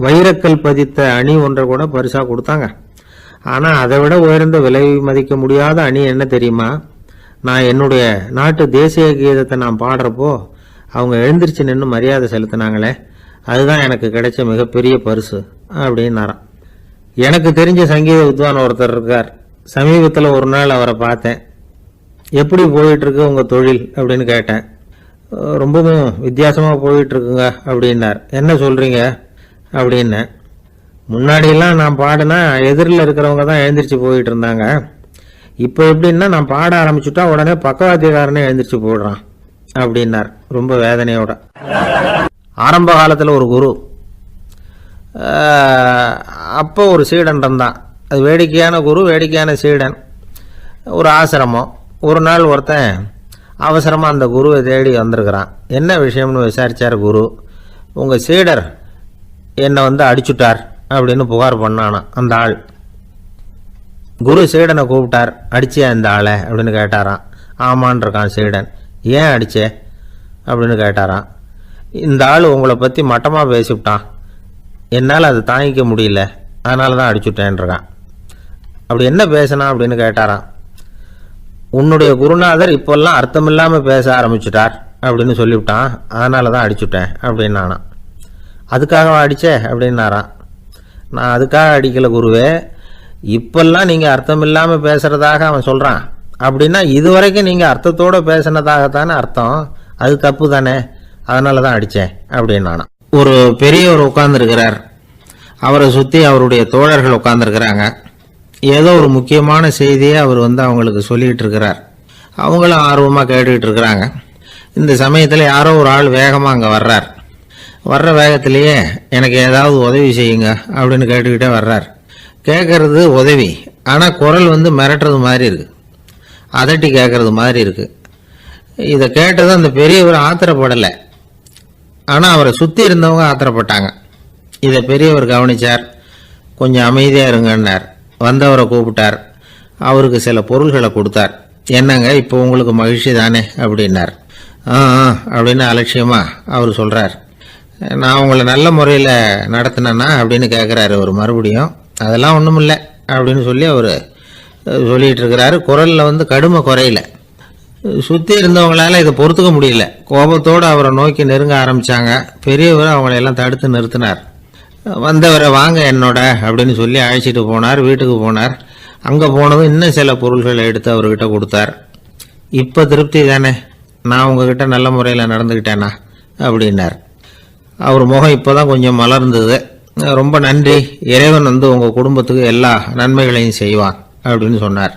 வைரக்கல் பதித்த அணி ஒன்றை கூட பரிசாக கொடுத்தாங்க. ஆனால் அதை விட உயர்ந்த விலை மதிக்க முடியாத அணி என்ன தெரியுமா? நான் என்னுடைய நாட்டு தேசிய கீதத்தை நான் பாடுறப்போ அவங்க எழுந்திரிச்சு நின்று மரியாதை செலுத்தினாங்களே, அதுதான் எனக்கு கிடைச்ச மிகப்பெரிய பரிசு அப்படின்னாராம். எனக்கு தெரிஞ்ச சங்கீத வித்வான் ஒருத்தர் இருக்கார். சமீபத்தில் ஒரு நாள் அவரை பார்த்தேன். எப்படி போயிட்டுருக்கு உங்கள் தொழில் அப்படின்னு கேட்டேன். ரொம்பவும் வித்தியாசமாக போயிட்டுருக்குங்க அப்படின்னார். என்ன சொல்கிறீங்க அப்படின்னேன். முன்னாடியெல்லாம் நான் பாடினா எதிரில் இருக்கிறவங்க தான் எழுந்திரிச்சு போயிட்டு இருந்தாங்க. இப்போ எப்படின்னா நான் பாட ஆரம்பிச்சுட்டா உடனே பக்கவாத்தியக்காரனே எழுந்திரிச்சு போடுறான் அப்படின்னார் ரொம்ப வேதனையோட. ஆரம்ப காலத்தில் ஒரு குரு, அப்போ ஒரு சீடன் இருந்தான். அது வேடிக்கையான குரு, வேடிக்கையான சீடன். ஒரு ஆசிரமம். ஒரு நாள் ஒருத்தன் அவசரமாக அந்த குருவை தேடி வந்திருக்கிறான். என்ன விஷயம்னு விசாரித்தார் குரு. உங்கள் சீடர் என்னை வந்து அடிச்சுட்டார் அப்படின்னு புகார் பண்ணானா அந்த ஆள். குரு சீடனை கூப்பிட்டார். அடிச்சியா இந்த ஆளை அப்படின்னு கேட்டாராம். ஆமான் இருக்கான் சீடன். ஏன் அடிச்சே அப்படின்னு கேட்டாராம். இந்த ஆள் உங்களை பற்றி மட்டமாக பேசிவிட்டான், என்னால் அதை தாங்கிக்க முடியல, அதனால தான் அடிச்சுட்டேன்ருக்கான். அப்படி என்ன பேசினா அப்படின்னு கேட்டாராம். உன்னுடைய குருநாதர் இப்போல்லாம் அர்த்தமில்லாமல் பேச ஆரம்பிச்சுட்டார் அப்படின்னு சொல்லிவிட்டான், அதனால தான் அடிச்சுட்டேன் அப்படின்னு நானா. அதுக்காக அடித்தே அப்படின்னாராம். நான் அதுக்காக அடிக்கலை குருவே, இப்பெல்லாம் நீங்கள் அர்த்தம் இல்லாமல் பேசுகிறதாக அவன் சொல்கிறான். அப்படின்னா இதுவரைக்கும் நீங்கள் அர்த்தத்தோடு பேசினதாகத்தானே அர்த்தம், அது தப்பு தானே, அதனால தான் அடித்தேன் அப்படின்னு நானா. ஒரு பெரியவர் உட்கார்ந்துருக்கிறார். அவரை சுற்றி அவருடைய தோழர்கள் உட்கார்ந்துருக்கிறாங்க. ஏதோ ஒரு முக்கியமான செய்தியை அவர் அவங்களுக்கு சொல்லிகிட்டு இருக்கிறார். அவங்களும் ஆர்வமாக கேட்டுக்கிட்டு இருக்கிறாங்க. இந்த சமயத்தில் யாரோ ஒரு ஆள் வேகமாக அங்கே வர்றார். வர்ற வேகத்திலேயே எனக்கு ஏதாவது உதவி செய்யுங்க அப்படின்னு கேட்டுக்கிட்டே வர்றார். கேட்கறது உதவி, ஆனால் குரல் மிரட்டுறது மாதிரி இருக்குது, அதட்டி கேட்கறது மாதிரி இருக்குது. இதை கேட்டது அந்த பெரியவர் ஆத்திரப்படலை, ஆனால் அவரை சுற்றி இருந்தவங்க ஆத்திரப்பட்டாங்க. இதை பெரியவர் கவனித்தார். கொஞ்சம் அமைதியாக இருங்கன்னார். வந்தவரை கூப்பிட்டார். அவருக்கு சில பொருள்களை கொடுத்தார். என்னங்க இப்போ உங்களுக்கு மகிழ்ச்சி தானே அப்படின்னார். அப்படின்னு அலட்சியமாக அவர் சொல்கிறார். நான் உங்களை நல்ல முறையில் நடத்தினேன்னா அப்படின்னு கேட்குறாரு அவர் மறுபடியும். அதெல்லாம் ஒன்றும் இல்லை அப்படின்னு சொல்லி அவர் சொல்லிகிட்டு இருக்கிறாரு. குரலில் கடுமை குறையில. சுற்றி இருந்தவங்களால இதை பொறுத்துக்க முடியல. கோபத்தோடு அவரை நோக்கி நெருங்க ஆரம்பித்தாங்க. பெரியவர் அவங்களையெல்லாம் தடுத்து நிறுத்தினார். வந்தவரை வாங்க என்னோட அப்படின்னு சொல்லி அழைச்சிட்டு போனார். வீட்டுக்கு போனார். அங்கே போனதும் இன்னும் சில பொருள்களை எடுத்து அவர்கிட்ட கொடுத்தார். இப்போ திருப்தி தானே, நான் உங்ககிட்ட நல்ல முறையில் நடந்துக்கிட்டேனா அப்படின்னார். அவர் முகம் இப்போ தான் கொஞ்சம் மலர்ந்தது. ரொம்ப நன்றி, இறைவன் உங்கள் குடும்பத்துக்கு எல்லா நன்மைகளையும் செய்வான் அப்படின்னு சொன்னார்.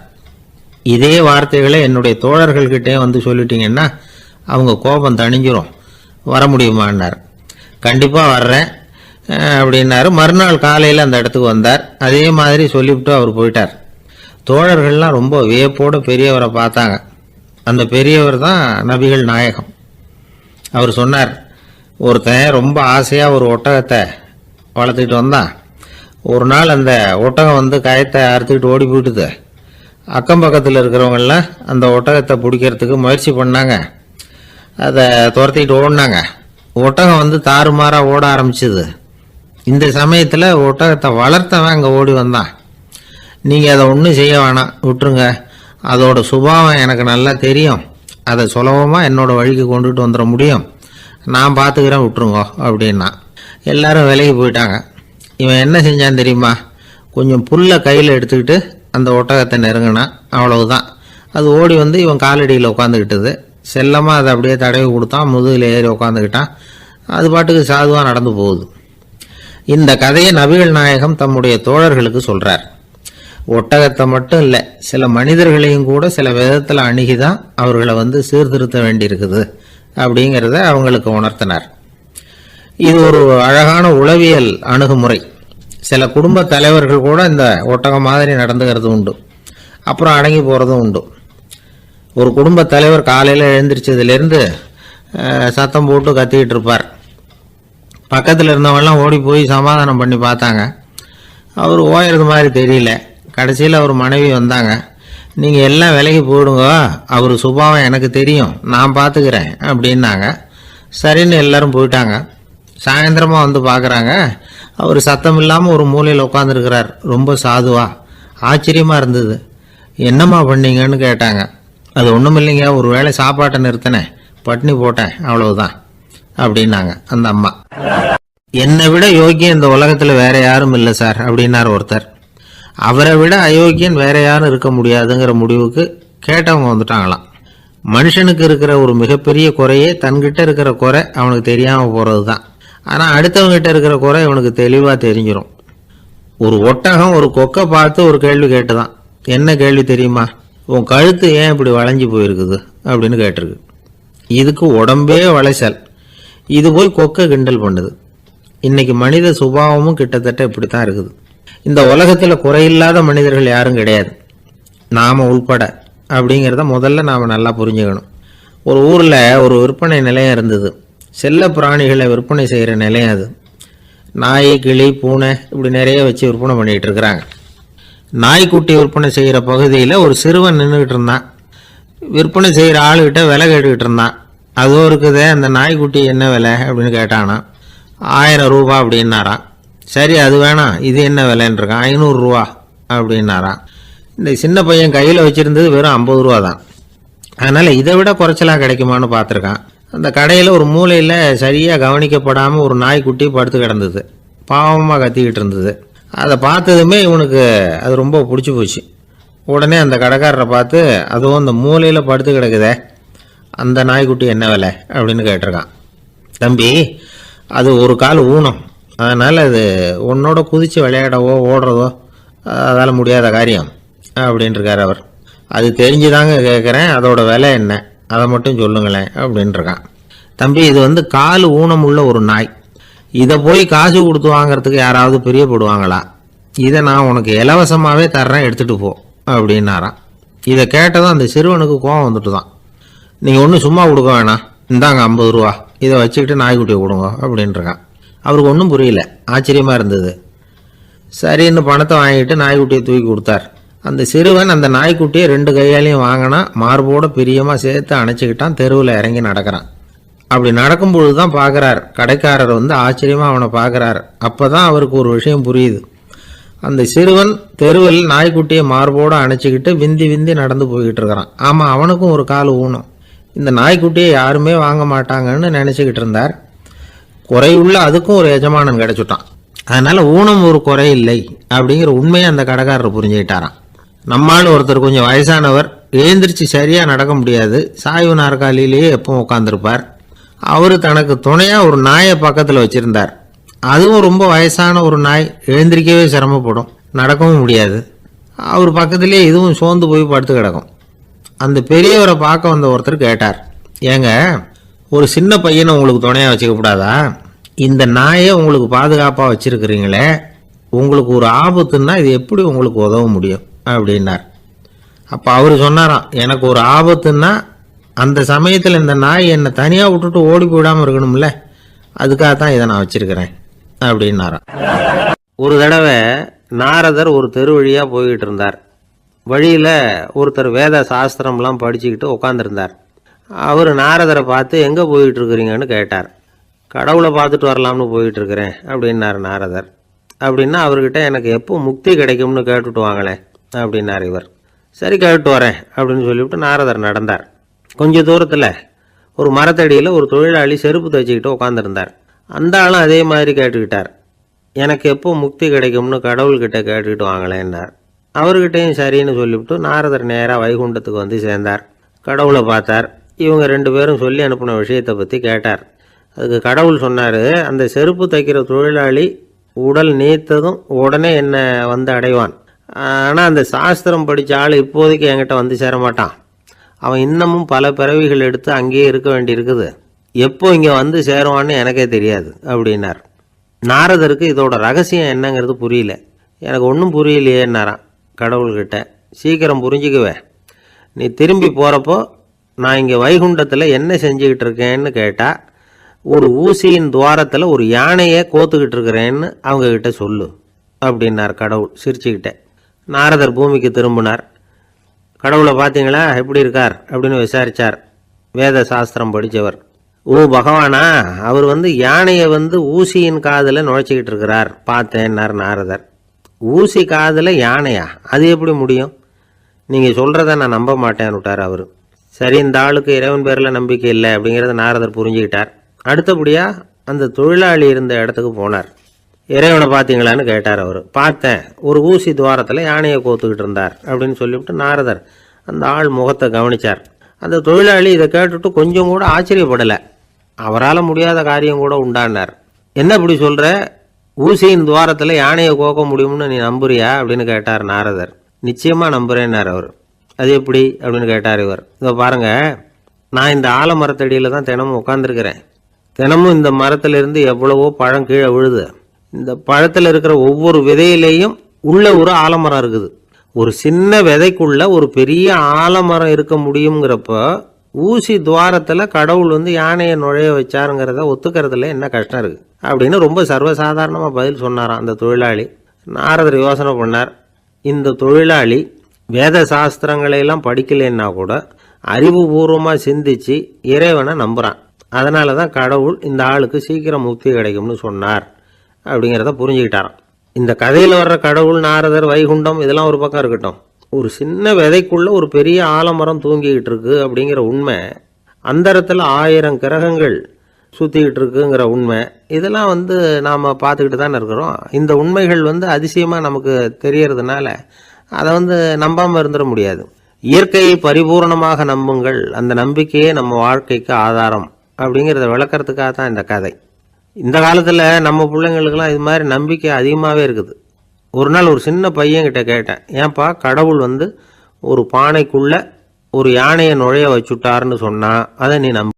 இதே வார்த்தைகளை என்னுடைய தோழர்கள்கிட்டே சொல்லிட்டீங்கன்னா அவங்க கோபம் தணிஞ்சிரும், வர முடியுமான்னார். கண்டிப்பாக வர்றேன் அப்படின்னாரு. மறுநாள் காலையில் அந்த இடத்துக்கு வந்தார். அதே மாதிரி சொல்லிவிட்டு அவர் போயிட்டார். தோழர்கள்லாம் ரொம்ப வியப்போடு பெரியவரை பார்த்தாங்க. அந்த பெரியவர் தான் நபிகள் நாயகம். அவர் சொன்னார், ஒருத்தன் ரொம்ப ஆசையாக ஒரு ஒட்டகத்தை வளர்த்துக்கிட்டு வந்தான். ஒரு நாள் அந்த ஒட்டகம் கயத்தை அறுத்துக்கிட்டு ஓடி போயிட்டுது. அக்கம் பக்கத்தில் இருக்கிறவங்கெல்லாம் அந்த ஒட்டகத்தை பிடிக்கிறதுக்கு முயற்சி பண்ணாங்க. அதை துரத்திக்கிட்டு ஓடினாங்க. ஒட்டகம் தாறுமாறாக ஓட ஆரம்பிச்சுது. இந்த சமயத்தில் ஒட்டகத்தை வளர்த்தவன் அங்கே ஓடி வந்தான். நீங்கள் அதை ஒன்றும் செய்ய வேணாம், விட்டுருங்க, அதோட சுபாவம் எனக்கு நல்லா தெரியும், அதை சுலபமாக என்னோடய வழிக்கு கொண்டுட்டு வந்துட முடியும், நான் பார்த்துக்கிறேன், விட்டுருங்க அப்படின்னா. எல்லாரும் விலகி போயிட்டாங்க. இவன் என்ன செஞ்சான் தெரியுமா? கொஞ்சம் புல்லை கையில் எடுத்துக்கிட்டு அந்த ஒட்டகத்தை நெருங்கினான். அவ்வளவுதான். அது ஓடி இவன் காலடியில் உட்காந்துக்கிட்டது. செல்லமாக அதை அப்படியே தடவி கொடுத்தான். முதுகில் ஏறி உட்காந்துக்கிட்டான். அது பாட்டுக்கு சாதுவாக நடந்து போகுது. இந்த கதையை நபிகள் நாயகம் தம்முடைய தோழர்களுக்கு சொல்கிறார். ஒட்டகத்தை மட்டும் இல்லை, சில மனிதர்களையும் கூட சில விதத்தில் அணுகிதான் அவர்களை சீர்திருத்த வேண்டியிருக்குது அப்படிங்கிறத அவங்களுக்கு உணர்த்தினார். இது ஒரு அழகான உளவியல் அணுகுமுறை. சில குடும்ப தலைவர்கள் கூட இந்த ஒட்டகம் மாதிரி நடந்துக்கிறது உண்டு, அப்புறம் அடங்கி போகிறதும் உண்டு. ஒரு குடும்ப தலைவர் காலையில் எழுந்திரிச்சதுலேருந்து சத்தம் போட்டு கத்திக்கிட்டு இருப்பார். பக்கத்தில் இருந்தவங்கலாம் ஓடி போய் சமாதானம் பண்ணி பார்த்தாங்க. அவர் ஓயறது மாதிரி தெரியல. கடைசியில் அவர் மனைவி வந்தாங்க. நீங்கள் எல்லாம் விலகி போயிடுங்க, அவர் சுபாவம் எனக்கு தெரியும், நான் பார்த்துக்கிறேன் அப்படின்னாங்க. சரின்னு எல்லாரும் போயிட்டாங்க. சாயந்தரமாக பார்க்குறாங்க, அவர் சத்தம் இல்லாமல் ஒரு மூலையில் உட்காந்துருக்கிறார். ரொம்ப சாதுவா. ஆச்சரியமாக இருந்தது. என்னம்மா பண்ணீங்கன்னு கேட்டாங்க. அது ஒன்றும் இல்லைங்க, ஒரு வேளை சாப்பாட்டை நிறுத்தினேன், பட்னி போட்டேன், அவ்வளவுதான் அப்படின்னாங்க அந்த அம்மா. என்னை விட யோக்கியம் இந்த உலகத்தில் வேற யாரும் இல்லை சார் அப்படின்னார் ஒருத்தர். அவரை விட அயோக்கியன் வேற யாரும் இருக்க முடியாதுங்கிற முடிவுக்கு கேட்டவங்க வந்துட்டாங்களாம். மனுஷனுக்கு இருக்கிற ஒரு மிகப்பெரிய குறையே தன்கிட்ட இருக்கிற குறை அவனுக்கு தெரியாமல் போகிறது தான். ஆனால் அடுத்தவங்கிட்ட இருக்கிற குறை இவனுக்கு தெளிவாக தெரிஞ்சிடும். ஒரு ஒட்டகம் ஒரு கொக்கை பார்த்து ஒரு கேள்வி கேட்டுதான். என்ன கேள்வி தெரியுமா? உன் கழுத்து ஏன் இப்படி வளைஞ்சு போயிருக்குது அப்படின்னு கேட்டிருக்கு. இதுக்கு உடம்பே வளைச்சல். இது போய் கொக்கை கிண்டல் பண்ணுது. இன்னைக்கு மனித சுபாவமும் கிட்டத்தட்ட இப்படித்தான் இருக்குது. இந்த உலகத்தில் குறையில்லாத மனிதர்கள் யாரும் கிடையாது, நாம உள்பட அப்படிங்கிறத முதல்ல நாம் நல்லா புரிஞ்சுக்கணும். ஒரு ஊரில் ஒரு விற்பனை நிலையம் இருந்தது. செல்ல பிராணிகளை விற்பனை செய்கிற நிலையம் அது. நாய், கிளி, பூனை இப்படி நிறைய வச்சு விற்பனை பண்ணிகிட்டு இருக்கிறாங்க. நாய்க்குட்டி விற்பனை செய்கிற பகுதியில் ஒரு சிறுவன் நின்றுக்கிட்டு இருந்தான். விற்பனை செய்கிற ஆளுகிட்ட விலை கேட்டுக்கிட்டு இருந்தான். அதோ இருக்குதே அந்த நாய்க்குட்டி என்ன விலை அப்படின்னு கேட்டானா. 1000 ரூபா அப்படின்னாரான். சரி அது வேணாம், இது என்ன விலைன்னு இருக்கான். 500 ரூபா அப்படின்னாரான். இந்த சின்ன பையன் கையில் வச்சுருந்தது வெறும் 50 ரூபா தான். அதனால் இதை விட குறைச்சலாக கிடைக்குமான்னு பார்த்துருக்கான். அந்த கடையில் ஒரு மூலையில் சரியாக கவனிக்கப்படாமல் ஒரு நாய்க்குட்டி படுத்து கிடந்தது. பாவமாக கத்திக்கிட்டு இருந்தது. அதை பார்த்ததுமே இவனுக்கு அது ரொம்ப பிடிச்சி போச்சு. உடனே அந்த கடைக்காரரை பார்த்து, அதுவும் அந்த மூலையில் படுத்து கிடக்குதே அந்த நாய்க்குட்டி என்ன விலை அப்படின்னு கேட்டிருக்கான். தம்பி, அது ஒரு கால் ஊனம், அதனால் அது உன்னோட குதித்து விளையாடவோ ஓடுறதோ அதால் முடியாத காரியம் அப்படின்ட்டுருக்கார் அவர். அது தெரிஞ்சுதாங்க கேட்குறேன், அதோட விலை என்ன அதை மட்டும் சொல்லுங்களேன் அப்படின்ட்டுருக்கான். தம்பி, இது கால் ஊனம் உள்ள ஒரு நாய். இதை போய் காசு கொடுத்து வாங்கிறதுக்கு யாராவது பிரியப்படுவாங்களா? இதை நான் உனக்கு இலவசமாகவே தர்றேன், எடுத்துகிட்டு போ அப்படின்னாரான். இதை கேட்டதும் அந்த சிறுவனுக்கு கோபம் வந்துட்டு தான். நீங்கள் ஒன்றும் சும்மா கொடுக்க வேணாம், இந்தாங்க 50 ரூபா, இதை வச்சுக்கிட்டு நாய்க்குட்டியை கொடுங்க அப்படின்ட்டுருக்கான். அவருக்கு ஒன்றும் புரியல, ஆச்சரியமாக இருந்தது. சரின்னு பணத்தை வாங்கிட்டு நாய்க்குட்டியை தூக்கி கொடுத்தார். அந்த சிறுவன் அந்த நாய்க்குட்டியை 2 கையாலையும் வாங்கினா, மார்போட பிரியமாக சேர்த்து அணைச்சிக்கிட்டான். தெருவில் இறங்கி நடக்கிறான். அப்படி நடக்கும்பொழுது தான் பார்க்குறார், கடைக்காரர் ஆச்சரியமாக அவனை பார்க்குறார். அப்போ தான் அவருக்கு ஒரு விஷயம் புரியுது. அந்த சிறுவன் தெருவில் நாய்க்குட்டியை மார்போடு அணைச்சிக்கிட்டு விந்தி விந்தி நடந்து போய்கிட்டு இருக்கிறான். ஆமாம், அவனுக்கும் ஒரு கால் ஊனம். இந்த நாய்க்குட்டியை யாருமே வாங்க மாட்டாங்கன்னு நினச்சிக்கிட்டு இருந்தார். குறையுள்ள அதுக்கும் ஒரு எஜமானன் கிடச்சிட்டான். அதனால் ஊனம் ஒரு குறை இல்லை அப்படிங்கிற உண்மையை அந்த கடைக்காரர் புரிஞ்சுக்கிட்டாராம். நம்மால் ஒருத்தர் கொஞ்சம் வயசானவர், எழுந்திரிச்சு சரியாக நடக்க முடியாது, சாய்வு நாற்காலியிலேயே எப்பவும் உட்காந்துருப்பார். அவர் தனக்கு துணையாக ஒரு நாயை பக்கத்தில் வச்சுருந்தார். அதுவும் ரொம்ப வயசான ஒரு நாய், எழுந்திரிக்கவே சிரமப்படும், நடக்கவும் முடியாது. அவர் பக்கத்திலே இதுவும் சோர்ந்து போய் படுத்து கிடக்கும். அந்த பெரியவரை பார்க்க வந்த ஒருத்தர் கேட்டார், ஏங்க, ஒரு சின்ன பையனை உங்களுக்கு துணையாக வச்சுக்கப்படாதா? இந்த நாயை உங்களுக்கு பாதுகாப்பாக வச்சுருக்கிறீங்களே, உங்களுக்கு ஒரு ஆபத்துன்னா இது எப்படி உங்களுக்கு உதவ முடியும் அப்படின்னார். அப்போ அவர் சொன்னாராம், எனக்கு ஒரு ஆபத்துன்னா அந்த சமயத்தில் இந்த நாய் என்னை தனியாக விட்டுட்டு ஓடி போயிடாமல் இருக்கணும்ல, அதுக்காக தான் இதை நான் வச்சுருக்கிறேன் அப்படின்னாராம். ஒரு தடவை நாரதர் ஒரு தெரு வழியாக போய்கிட்டு இருந்தார். வழியில் ஒருத்தர் வேத சாஸ்திரம்லாம் படிச்சுக்கிட்டு உட்காந்துருந்தார். அவர் நாரதரை பார்த்து எங்கே போயிட்டு இருக்கிறீங்கன்னு கேட்டார். கடவுளை பார்த்துட்டு வரலாம்னு போயிட்டு இருக்கிறேன் அப்படின்னார் நாரதர். அப்படின்னா அவர்கிட்ட எனக்கு எப்போ முக்தி கிடைக்கும்னு கேட்டுட்டு வாங்களேன் அப்படின்னார் இவர். சரி, கேட்டு வரேன் அப்படின்னு சொல்லிவிட்டு நாரதர் நடந்தார். கொஞ்சம் தூரத்தில் ஒரு மரத்தடியில் ஒரு தொழிலாளி செருப்பு தைச்சிக்கிட்டு உட்காந்துருந்தார். அந்த ஆளும் அதே மாதிரி கேட்டுக்கிட்டார், எனக்கு எப்போ முக்தி கிடைக்கும்னு கடவுள்கிட்ட கேட்டுக்கிட்டு வாங்களேன்னார். அவர்கிட்டையும் சரின்னு சொல்லிவிட்டு நாரதர் நேராக வைகுண்டத்துக்கு வந்து சேர்ந்தார். கடவுளை பார்த்தார். இவங்க 2 பேரும் சொல்லி அனுப்பின விஷயத்தை பற்றி கேட்டார். அதுக்கு கடவுள் சொன்னார், அந்த செருப்பு தைக்கிற தொழிலாளி உடல் நீத்ததும் உடனே என்னை வந்து அடைவான். ஆனால் அந்த சாஸ்திரம் படித்த ஆள் இப்போதைக்கு என்கிட்ட வந்து சேரமாட்டான். அவன் இன்னமும் பல பிறவிகள் எடுத்து அங்கேயே இருக்க வேண்டியிருக்குது. எப்போ இங்கே வந்து சேருவான்னு எனக்கே தெரியாது அப்படின்னார். நாரதருக்கு இதோட ரகசியம் என்னங்கிறது புரியல. எனக்கு ஒன்றும் புரியலையேன்னாரான் கடவுள்கிட்ட. சீக்கிரம் புரிஞ்சுக்குவேன், நீ திரும்பி போகிறப்போ நான் இங்கே வைகுண்டத்தில் என்ன செஞ்சுக்கிட்டு இருக்கேன்னு கேட்டால், ஒரு ஊசியின் துவாரத்தில் ஒரு யானையை கோத்துக்கிட்டு இருக்கிறேன்னு அவங்கக்கிட்ட சொல்லு அப்படின்னார் கடவுள் சிரிச்சுக்கிட்டே. நாரதர் பூமிக்கு திரும்பினார். கடவுளை பார்த்தீங்களா, எப்படி இருக்கார் அப்படின்னு விசாரித்தார். வேத சாஸ்திரம் படித்தவர். ஓ பகவானா, அவர் யானையை ஊசியின் காதில் நுழைச்சிக்கிட்டு இருக்கிறார் பார்த்தேன்னார் நாரதர். ஊசி காதில் யானையா? அது எப்படி முடியும்? நீங்கள் சொல்கிறத நான் நம்ப மாட்டேன்னு விட்டார் அவர். சரி, இந்த ஆளுக்கு இறைவன் பேரில் நம்பிக்கை இல்லை அப்படிங்கிறத நாரதர் புரிஞ்சுக்கிட்டார். அடுத்தபடியாக அந்த தொழிலாளி இருந்த இடத்துக்கு போனார். இறைவனை பார்த்தீங்களான்னு கேட்டார் அவர். பார்த்தேன், ஒரு ஊசி துவாரத்தில் யானையை கோத்துக்கிட்டு இருந்தார் அப்படின்னு சொல்லிவிட்டு நாரதர் அந்த ஆள் முகத்தை கவனித்தார். அந்த தொழிலாளி இதை கேட்டுட்டு கொஞ்சம் கூட ஆச்சரியப்படலை. அவரால் முடியாத காரியம் கூட உண்டானார். என்ன இப்படி சொல்கிற, ஊசியின் துவாரத்தில் யானையை கோக்க முடியும்னு நீ நம்புறியா அப்படின்னு கேட்டார் நாரதர். நிச்சயமாக நம்புகிறேன்னார் அவர். அது எப்படி அப்படின்னு கேட்டார் இவர். இதோ பாருங்க, நான் இந்த ஆலமரத்தடியில் தான் தினமும் உட்காந்துருக்கிறேன். தினமும் இந்த மரத்திலிருந்து எவ்வளவோ பழம் கீழே விழுது. இந்த பழத்தில் இருக்கிற ஒவ்வொரு விதையிலேயும் உள்ள ஒரு ஆலமரம் இருக்குது. ஒரு சின்ன விதைக்குள்ள ஒரு பெரிய ஆலமரம் இருக்க முடியுங்கிறப்ப ஊசி துவாரத்தில் கடவுள் யானையை நுழைய வச்சாருங்கிறத ஒத்துக்கிறதுல என்ன கஷ்டம் இருக்குது அப்படின்னு ரொம்ப சர்வசாதாரணமாக பதில் சொன்னாராம் அந்த தொழிலாளி. நாரதர் யோசனை பண்ணார், இந்த தொழிலாளி வேத சாஸ்திரங்களையெல்லாம் படிக்கலைன்னா கூட அறிவுபூர்வமாக சிந்திச்சு இறைவனை நம்புகிறான். அதனால தான் கடவுள் இந்த ஆளுக்கு சீக்கிரம் முக்தி கிடைக்கும்னு சொன்னார் அப்படிங்கிறத புரிஞ்சுக்கிட்டாராம். இந்த கதையில் வர்ற கடவுள், நாரதர், வைகுண்டம் இதெல்லாம் ஒரு பக்கம் இருக்கட்டும், ஒரு சின்ன விதைக்குள்ள ஒரு பெரிய ஆலமரம் தூங்கிக்கிட்டு இருக்கு அப்படிங்கிற உண்மை, அந்தரத்தில் 1000 கிரகங்கள் சுற்றிக்கிட்டு இருக்குங்கிற உண்மை, இதெல்லாம் நாம் பார்த்துக்கிட்டு தானே இருக்கிறோம். இந்த உண்மைகள் அதிசயமாக நமக்கு தெரியறதுனால அதை நம்பாமல் இருந்துட முடியாது. இயற்கையை பரிபூர்ணமாக நம்புங்கள், அந்த நம்பிக்கையே நம்ம வாழ்க்கைக்கு ஆதாரம் அப்படிங்கிறத விளக்கறதுக்காக தான் இந்த கதை. இந்த காலத்தில் நம்ம பிள்ளைங்களுக்கெல்லாம் இது மாதிரி நம்பிக்கை அதிகமாகவே இருக்குது. ஒரு நாள் ஒரு சின்ன பையன்கிட்ட கேட்டேன், ஏன்பா கடவுள் ஒரு பானைக்குள்ள ஒரு யானையை நுழைய வச்சுட்டாருன்னு சொன்னா அதை நீ நம்ப